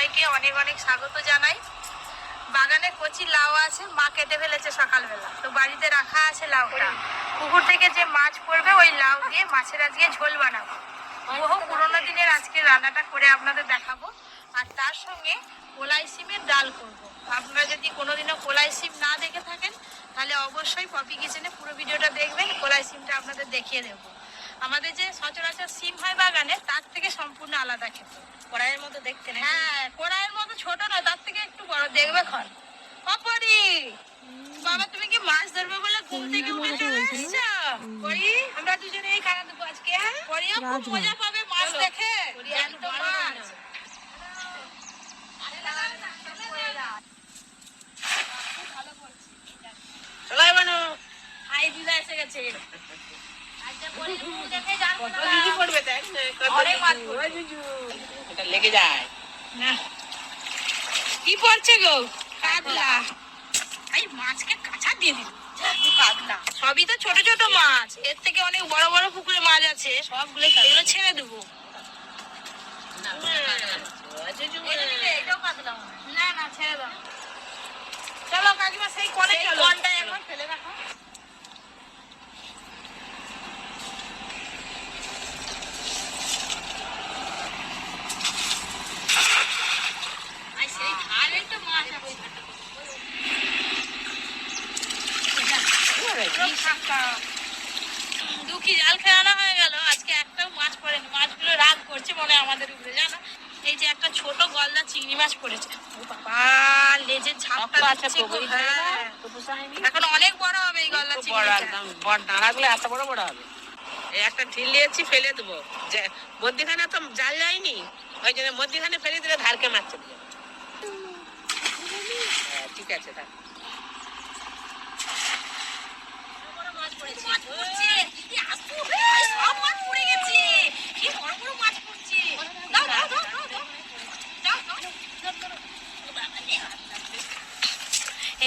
সবাইকে অনেক অনেক স্বাগত জানাই। বাগানে কচি লাউ আছে, মা কেটে ফেলেছে সকালবেলা, তো বাড়িতে রাখা আছে লাউটা। পুকুর থেকে যে মাছ পড়বে ওই লাউ দিয়ে মাছের আজকে ঝোল বানাবো। বহু পুরোনো দিনের আজকে রান্নাটা করে আপনাদের দেখাবো। আর তার সঙ্গে কলাই সিমের ডাল করব। আপনারা যদি কোনোদিনও কলাই সিম না দেখে থাকেন তাহলে অবশ্যই পপি কিচেনে পুরো ভিডিওটা দেখবেন। কলাই সিমটা আপনাদের দেখিয়ে দেবো। আমাদের যে সচরাচর সিম হয় বাগানে তার থেকে সম্পূর্ণ আলাদা খেতে, কড়াইয়ের মতো দেখতে। হ্যাঁ, কড়াইয়ের মতো ছোট নয়, তার থেকে একটু বড়। দেখবে খন অপরি বাবা, তুমি কি মাছ ধরবে বলে ঘুম থেকে উঠে চলে এসেছো? পরি, আমরা দুজনে এই খানা দেবো আজকে। পরিও খুব মজা পাবে মাছ দেখে। একদম মাছ চলাই বানো। আই দিদা এসে গেছে। লেগে যায় না, কি পড়ছে গো? কাতলা। এই মাছকে কাঁচা দিয়ে দিল। কাতলা সবই তো ছোট ছোট মাছ, এর থেকে অনেক বড় বড় পুকুরে মাছ আছে, সবগুলো এগুলো ছেড়ে দেবো। না না, ছেড়ে দাও। চলো কাকিমা, সেই কোণে চলো। কোণটা এখন ফেলে রাখো। দুঃখী জাল ফেরানো হয়ে গেল, আজকে একটাও মাছ পড়েনি। মাছগুলো রাগ করছে মনে হয় আমাদের উপরে, জানো। এই যে একটা ছোট গলদা চিংড়ি মাছ পড়েছে। ও বাবা, লেজের ছাপটা দিচ্ছে গো। হ্যাঁ, এখন অনেক বড় হবে এই গলদা চিংড়িটা। বড় ডাঁড়াগুলো এত বড় বড় হবে। এই একটা ঢিল নিয়েছি, ফেলে দেবো। মধ্যিখানে তো জাল যায়নি, ওই জন্য মধ্যিখানে ফেলে দিলে ধারকে মাছ চলে যাবে। ঠিক আছে, থাক।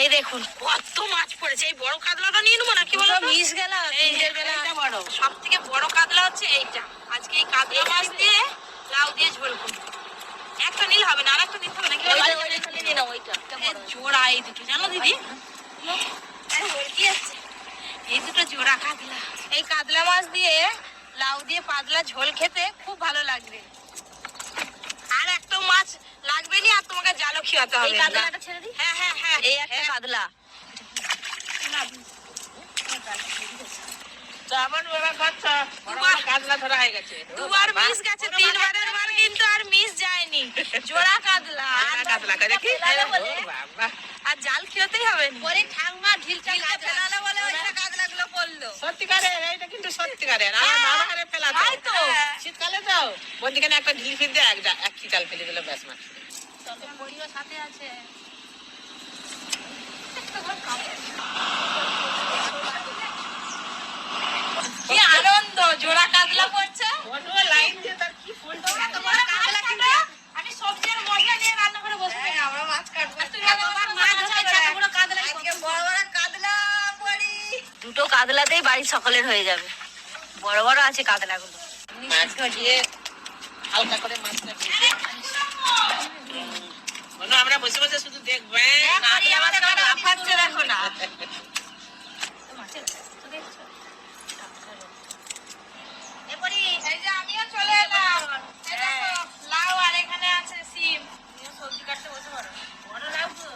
এই দেখুন কত মাছ পড়েছে। এই বড় কাতলাটা নিয়ে নেবো নাকি বলো? মিস গেল। সব থেকে বড় কাতলা হচ্ছে এইটা। আজকে এই কাতলা মাছ দিয়ে লাউ দিয়ে ঝোল করবো। একটা নীল হবে না, আর একটা নিতে হবে নাকি? জোড়া এই দুটো, জানো দিদি, এই দুটো জোড়া কাতলা। এই কাতলা মাছ দিয়ে লাউ দিয়ে পাতলা ঝোল খেতে খুব ভালো লাগবে। আর একটা মাছ লাগবে নি, আর তোমাকে জালও খিয়াতে হবে। কাতলাটা ছেড়ে দিই। হ্যাঁ হ্যাঁ হ্যাঁ, এই একটা কাতলা। দুবার মিস গেছে, তিনবারের বার কিন্তু আর মিস যায়নি। জোড়া কাতলা আর জাল খেতেই হবে। পরে ঠাকুমা ঢিলটা ফেলালে বলে ওইটা কাতলাগুলো পড়লো। সত্যিকারের, এইটা কিন্তু সত্যিকারের। আমার ফেলা তো শীতকালে তো বন্দিখানে একটা ঢিল ফির দিয়ে এক খিচাল ফেলে দিল, ব্যাস মাছ। পরিও সাথে আছে। কি আনন্দ, জোড়া কাতলা পড়ছে। আমি সবজি আর মশলা নিয়ে রান্না করে বসে। আমরা মাছ কাটবো। দুটো কাতলাতেই বাড়ির সকলের হয়ে যাবে। বড় বড় আছে কাতলাগুলো। হালকা করে মাছটা আমরা বসে বসে শুধু দেখবো। দেখো না, আমিও চলে এলাম। লাউ আর এখানে আছে সিম। সবজি কাটতে বসে পারো। বড় লাউ তো।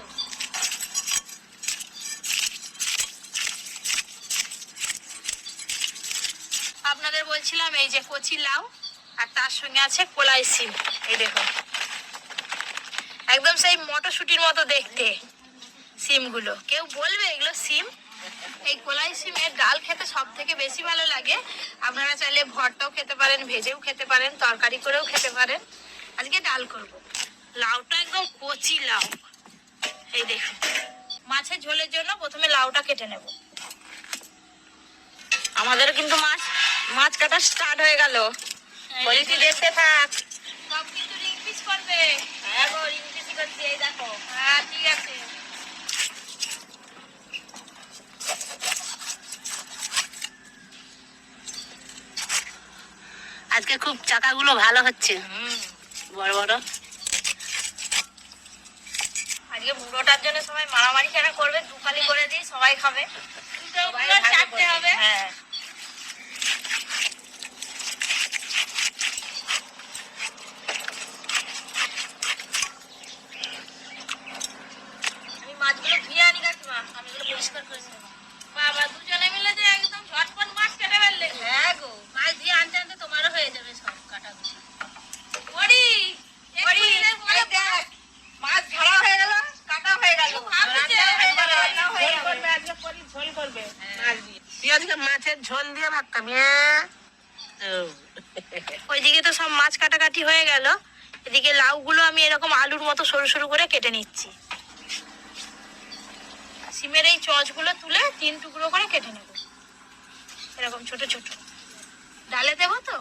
আপনাদের বলছিলাম এই যে কচি লাউ আর তার সঙ্গে আছে কলাই সিম। এই দেখুন, একদম সেই মটরশুটির মতো দেখতে সিমগুলো। কেউ বলবে এগুলো সিম। এই কলাই সিমের ডাল খেতে সব থেকে বেশি ভালো লাগে। আপনারা চাইলে ভর্তাও খেতে পারেন, ভেজেও খেতে পারেন, তরকারি করেও খেতে পারেন। আজকে ডাল করব। লাউটা একদম কচি লাউ। এই দেখুন, মাছের ঝোলের জন্য প্রথমে লাউটা কেটে নেব। আমাদের কিন্তু মাছ কাটা স্টার্ট হয়ে গেল। বলছি দেখতে থাক। সব কিন্তু রিং পিস করবে। হ্যাঁ গো, রিং পিস করছি। এই দেখো। হ্যাঁ, ঠিক আছে। আজকে খুব চাকাগুলো ভালো হচ্ছে, বড় বড়। আজকে মুড়োটার জন্য সবাই মারামারি কেন করবে, দুপালি করে দিই, সবাই খাবে। চাটতে হবে। হ্যাঁ, আমি মাছগুলো ধুয়ে আনি কাকিমা, আমি এগুলো পরিষ্কার করে নেবো। বাবা দুজনে মিলে যে একদম ঝটপট মাছ কেটে ফেললে। হ্যাঁ গো, মাছ দিয়ে আনতে আনতে তোমারও হয়ে যাবে সব কাটা। মাছ ধরা হয়ে গেল, কাটা হয়ে গেল, ঝোল করবে মাছ দিয়ে। তুই আজকে মাছের ঝোল দিয়ে ভাত খাবি? ওইদিকে তো সব মাছ কাটাকাটি হয়ে গেল, এদিকে লাউগুলো আমি এরকম আলুর মতো সরু সরু করে কেটে নিচ্ছি। সিমের এই চচগুলো তুলে 3 টুকরো করে কেটে নেব, এরকম ছোট ছোট। ডালে দেবো তো,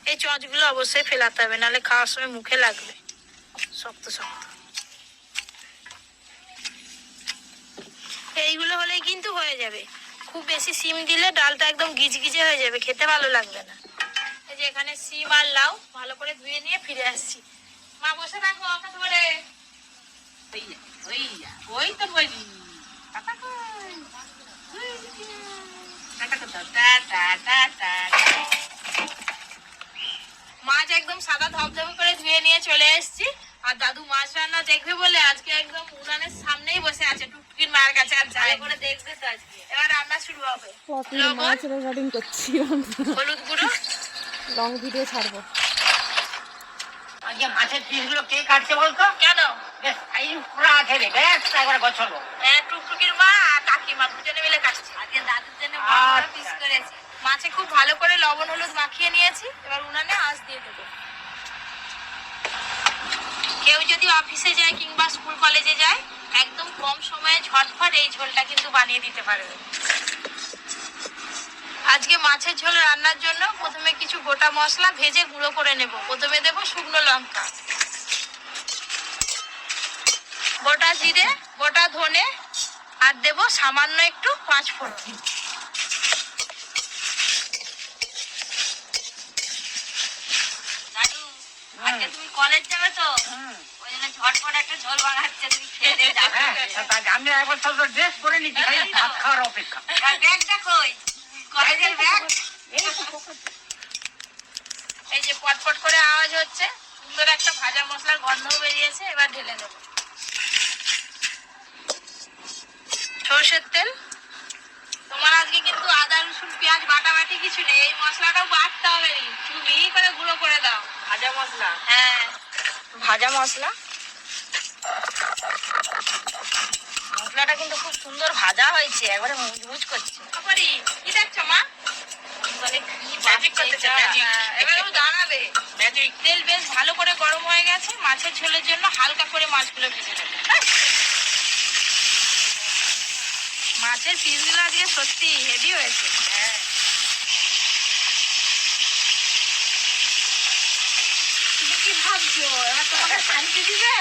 এই চচগুলো অবশ্যই ফেলাতে হবে, নাহলে খাওয়ার সময় মুখে লাগবে শক্ত শক্ত। এইগুলো হলেই কিন্তু হয়ে যাবে। খুব বেশি সিম দিলে ডালটা একদম গিজগিজে হয়ে যাবে, খেতে ভালো লাগবে না। এই যে এখানে সিম আর লাউ ভালো করে ধুয়ে নিয়ে ফিরে আসছি। মা বসে থাকো, ওকে ধরে। ওই তো বলি মাছ একদম সাদা ধবধবে করে ধুয়ে নিয়ে চলে এসেছি। আর দাদু মাছ রান্না দেখবে বলে আজকে একদম উনানের সামনেই বসে আছে, টুকটুকির মার কাছে। আর ভালো করে দেখবে তো আজকে। এবার রান্না শুরু হবে। মাছ রেকর্ডিং করছি, হলুদ গুঁড়ো, লং ভিডিও ছাড়বো। আজকে মাছের পিসগুলো কে কাটছে বলতো? কেন? বেশ এই পুরো আছে রে, বেশ একবার গোছালো। হ্যাঁ, টুকটুকির মা আর কাকিমা দুজনে মিলে কাটছে। আজকে দাদুর জন্য বড় পিস করেছি। মাছে খুব ভালো করে লবণ হলুদ মাখিয়ে নিয়েছি, এবার উনানে আঁচ দিয়ে দেবো। কেউ যদি অফিসে যায় কিংবা স্কুল কলেজে যায়, একদম কম সময়ে ঝটফট এই ঝোলটা কিন্তু বানিয়ে দিতে পারবে। আজকে মাছের ঝোল রান্নার জন্য প্রথমে কিছু গোটা মশলা ভেজে গুঁড়ো করে নেব। প্রথমে দেব শুকনো লঙ্কা, গোটা জিরে, গোটা ধনে, আর দেব সামান্য একটু 5 ফোড়ন। দাদু, আজকে তুমি কলেজ যাবে তো, ওই জন্য ঝটপট একটা ঝোল বানাচ্ছে, তুমি খেয়ে দিয়ে যাবে। আমি একবার তো ড্রেস করে নিচ্ছি, ভাত খাওয়ার অপেক্ষা। ব্যাগটা কই? কলেজের ব্যাগ। এই যে পটপট করে আওয়াজ হচ্ছে, সুন্দর একটা ভাজা মশলার গন্ধ বেরিয়েছে। এবার ঢেলে দেব সরষের তেল। তোমার আজকে কিন্তু আদা রসুন পেঁয়াজ বাটাবাটি কিছু নেই, এই মশলাটাও বাটতে হবে, শুধু মিহি করে গুঁড়ো করে দাও। ভাজা মশলা? হ্যাঁ, ভাজা মশলা। মশলাটা কিন্তু খুব সুন্দর ভাজা হয়েছে, একবারে মুচমুচ করছে। কি দেখছো মা? এবারেও দাঁড়াবে। তেল বেশ ভালো করে গরম হয়ে গেছে, মাছের ঝোলের জন্য হালকা করে মাছগুলো ভেজে নেব। মাছের পিসগুলো আজকে সত্যি হেভি হয়েছে। হ্যাঁ, তুমি কি ভাবছো এবার তোমাকে শান্তি দিবে?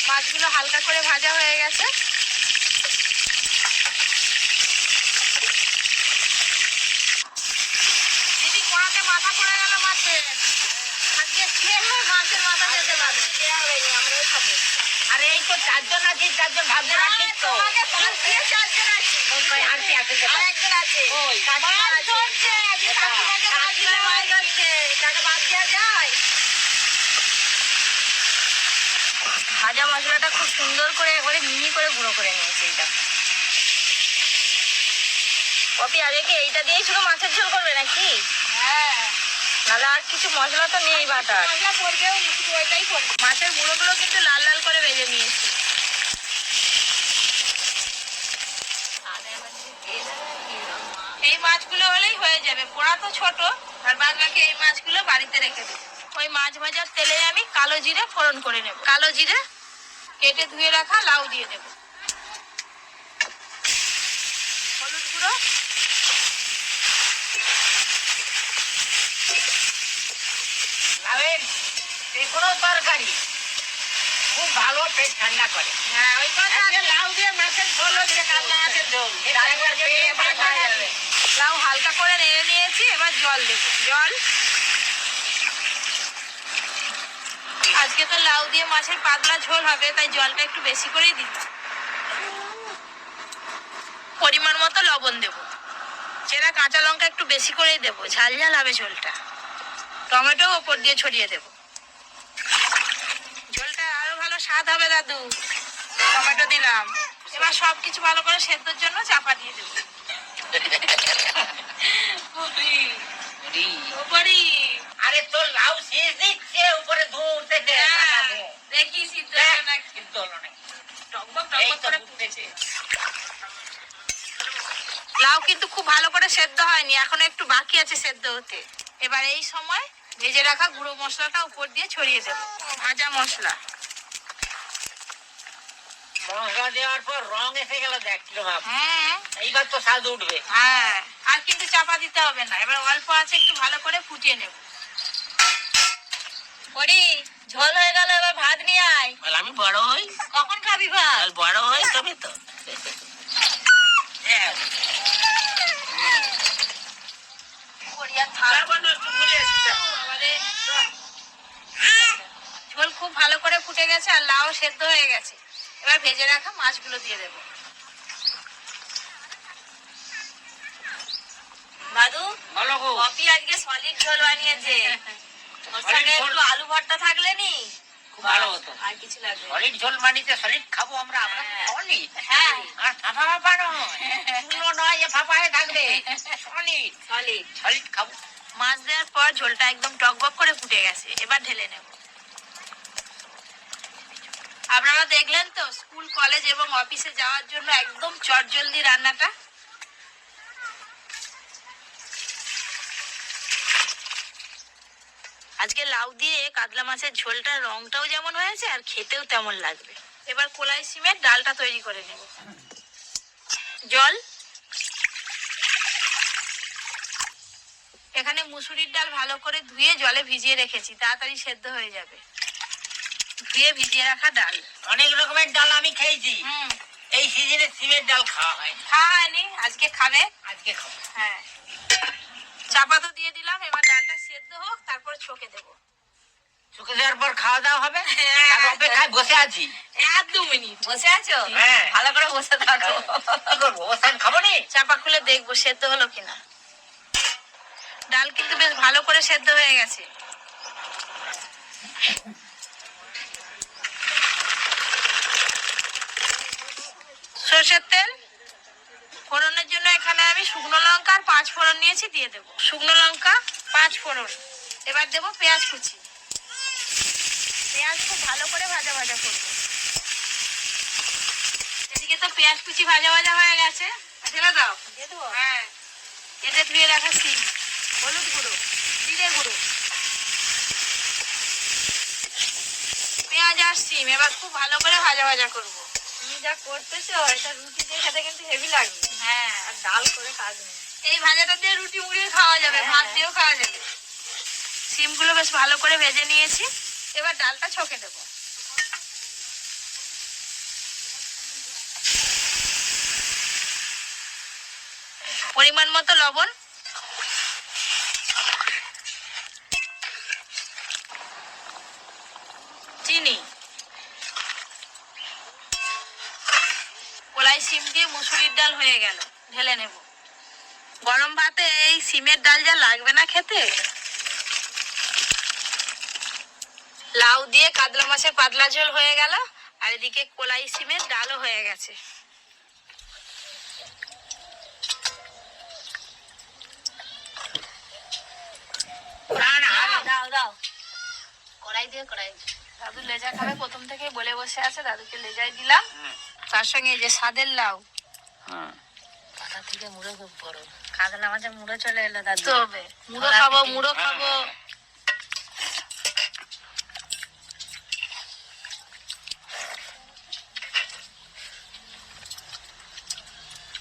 মাছগুলো হালকা করে ভাজা হয়ে গেছে। দিদি, কড়াতে মাথা পড়ে গেল মাছের। আজকে খেয়ে মাছের মাথা যেতে পারবে। আমরাই খাবো। আরে এই তো 4 জন আছি, 4 জন ভাবতে পারছিস তো? আরেকজন আছে। মাছ ধরছে, আজকে কাকিমাকে মাছ দিলে মাছ ধরছে। তাকে বাদ দেওয়া যায়? ভাজা মশলাটা খুব সুন্দর করে একবারে মিহি করে গুঁড়ো করে নিয়েছি। এইটা কপি আগে কি এইটা দিয়েই শুধু মাছের ঝোল করবে নাকি? হ্যাঁ, নাহলে আর কিছু মশলা তো নেই বাটার। মশলা পড়বেও শুধু ওইটাই পড়বে। মাছের গুঁড়োগুলো কিন্তু লাল লাল করে ভেজে নিয়েছি। এই মাছগুলো হলেই হয়ে যাবে, পোড়া তো ছোট। আর বাদ বাকি এই মাছগুলো বাড়িতে রেখে দেবো। ওই মাছ ভাজার তেলে আমি কালো জিরে ফোড়ন করে নেব। কালো জিরে, কেটে ধুয়ে রাখা লাউ দিয়ে দেব, হলুদ গুঁড়ো, লাউয়ের যে কোনো তরকারি খুব ভালো পেট ঠান্ডা করে। হ্যাঁ ওই কথা আজকে লাউ দিয়ে মাছের ঝোল হচ্ছে, কাতলা মাছের ঝোল। একবার খেয়ে ভাত হয়ে যাবে। লাউ হালকা করে নেড়ে নিয়েছি, এবার জল দেবো। জল আজকে তো লাউ দিয়ে মাছের পাতলা ঝোল হবে, তাই জলটা একটু বেশি করেই দিলাম। পরিমাণ মতো লবণ দেবো, চেরা কাঁচা লঙ্কা একটু বেশি করেই দেবো, ঝাল ঝাল হবে ঝোলটা। টমেটো ওপর দিয়ে ছড়িয়ে দেবো, ঝোলটা আরো ভালো স্বাদ হবে দাদু। টমেটো দিলাম, এবার সবকিছু ভালো করে সেদ্ধর জন্য চাপা দিয়ে দেবো। উপরি আরে তোর লাউ শীষ দিচ্ছে উপরে দূর থেকে। দেখি সিদ্ধ দেখ, হলো নাকি। সিদ্ধ হলো নাকি। টকবক এই টকবক তো করে ফুটতেছে। লাউ কিন্তু খুব ভালো করে সেদ্ধ হয়নি, এখনো একটু বাকি আছে সেদ্ধ হতে। এবার এই সময় ভেজে রাখা গুঁড়ো মশলাটা উপর দিয়ে ছড়িয়ে দেবো, ভাজা মশলা। মশলা দেওয়ার পর রং এসে গেল, দেখছিলাম। হ্যাঁ এইবার তো স্বাদ উঠবে। হ্যাঁ, আর কিন্তু চাপা দিতে হবে না, এবার অল্প আছে একটু ভালো করে ফুটিয়ে নেব। পরি ঝোল হয়ে গেল, এবার ভাত নিয়ে আয়। আমি বড় হই, কখন খাবি ভাত? বড় হই তবে তো। ঝোল খুব ভালো করে ফুটে গেছে আর লাউ সেদ্ধ হয়ে গেছে, এবার ভেজে রাখা মাছগুলো দিয়ে দেবো। দাদু ভালো গো। কপি আজকে সলিড ঝোল বানিয়েছে, ওর Solid সঙ্গে ঝোল? একটু আলু ভর্তা থাকলে নি খুব ভালো হতো। আর কিছু লাগবে না। সলিড ঝোল মানিতে সলিড খাবো আমরা। আমরা হ্যাঁ। সলিড। হ্যাঁ আর ফাঁপা ফাঁপা নয়, শুকনো নয় যে ফাঁপা হয়ে থাকবে। Solid solid. সলিড খাবো। মাছ দেওয়ার পর ঝোলটা একদম টকবক করে ফুটে গেছে, এবার ঢেলে নেব। আপনারা দেখলেন তো স্কুল কলেজ এবং অফিসে যাওয়ার জন্য একদম চটজলদি রান্নাটা। আজকে লাউ দিয়ে কাতলা মাছের ঝোলটার রংটাও যেমন হয়েছে আর খেতেও তেমন লাগবে। এবার কলাই সিমের ডালটা তৈরি করে নেব। জল, এখানে মুসুরির ডাল ভালো করে ধুয়ে জলে ভিজিয়ে রেখেছি, তাড়াতাড়ি সেদ্ধ হয়ে যাবে। ধুয়ে ভিজিয়ে রাখা ডাল। অনেক রকমের ডাল আমি খেয়েছি, হুম, এই সিজনে সিমের ডাল খাওয়া হয়। খাওয়া হয়নি, আজকে খাবে। আজকে খাবো। হ্যাঁ, চাপা তো দিয়ে দিলাম, এবার ডালটা সেদ্ধ হোক, তারপর ছোকে দেবো। শুকে দেওয়ার পর খাওয়া দাওয়া হবে। হ্যাঁ। তার অপেক্ষায় বসে আছি। 1-2 মিনিট বসে আছো? হ্যাঁ। ভালো করে বসে থাকো। কি করবো, অবস্থান খাবো নি। চাপা খুলে দেখবো সেদ্ধ হলো কিনা। ডাল কিন্তু বেশ ভালো করে সেদ্ধ হয়ে গেছে। সরষের তেল ফোড়নের জন্য এখানে আমি শুকনো লঙ্কা আর 5 ফোড়ন নিয়েছি, দিয়ে দেবো। শুকনো লঙ্কা 5 ফোড়ন, এবার দেবো পেঁয়াজ কুচি। পেঁয়াজ খুব ভালো করে ভাজা ভাজা করবো। এদিকে তো পেঁয়াজ কুচি ভাজা ভাজা হয়ে গেছে, ঢেলে দাও। হ্যাঁ, এতে ধুয়ে রাখা সিম, হলুদ গুঁড়ো, জিরে গুঁড়ো, পেঁয়াজ আর সিম এবার খুব ভালো করে ভাজা ভাজা করবো। তুমি যা করতেছো এটা রুটি দিয়ে খেতে কিন্তু হেভি লাগবে। হ্যাঁ, আর ডাল করে কাজ নেই। এই ভাজাটা দিয়ে রুটি মুড়িয়ে খাওয়া যাবে, ভাত দিয়েও খাওয়া যাবে। সিমগুলো বেশ ভালো করে ভেজে নিয়েছি, এবার ডালটা ছকে দেবো। পরিমাণ মতো লবণ, চিনি, কলাই সিম দিয়ে মুসুরির ডাল হয়ে গেল, ঢেলে নেব। গরম ভাতে এই সিমের ডাল যা লাগবে না খেতে। লাউ দিয়ে কাতলা মাছের পাতলা ঝোল হয়ে গেল, আর এদিকে কলাই সিমের ডালও হয়ে গেছে। দাও দাও, কড়াই দিয়ে কড়াই। দাদু লেজা খাবে, প্রথম থেকে বলে বসে আছে, দাদুকে লেজাই দিলাম। তার সঙ্গে এই যে স্বাদের লাউ। পাতা থেকে মুড়ো খুব বড়। কাতলা মাছের মুড়ো চলে এলো দাদু। তো হবে, মুড়ো খাবো, মুড়ো খাবো।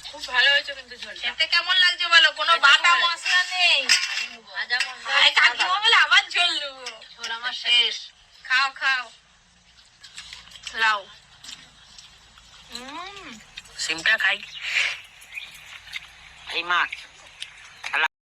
খুব ভালো হয়েছে কিন্তু ঝোলটা। খেতে কেমন লাগছে বলো? কোনো বাটা মশলা নেই, ভাজা মশলা। আরে কাকিমা বলে আবার ঝোল দেবো। ঝোল আমার শেষ। খাও খাও। লাউ। সিমটা খাই, এই মাছ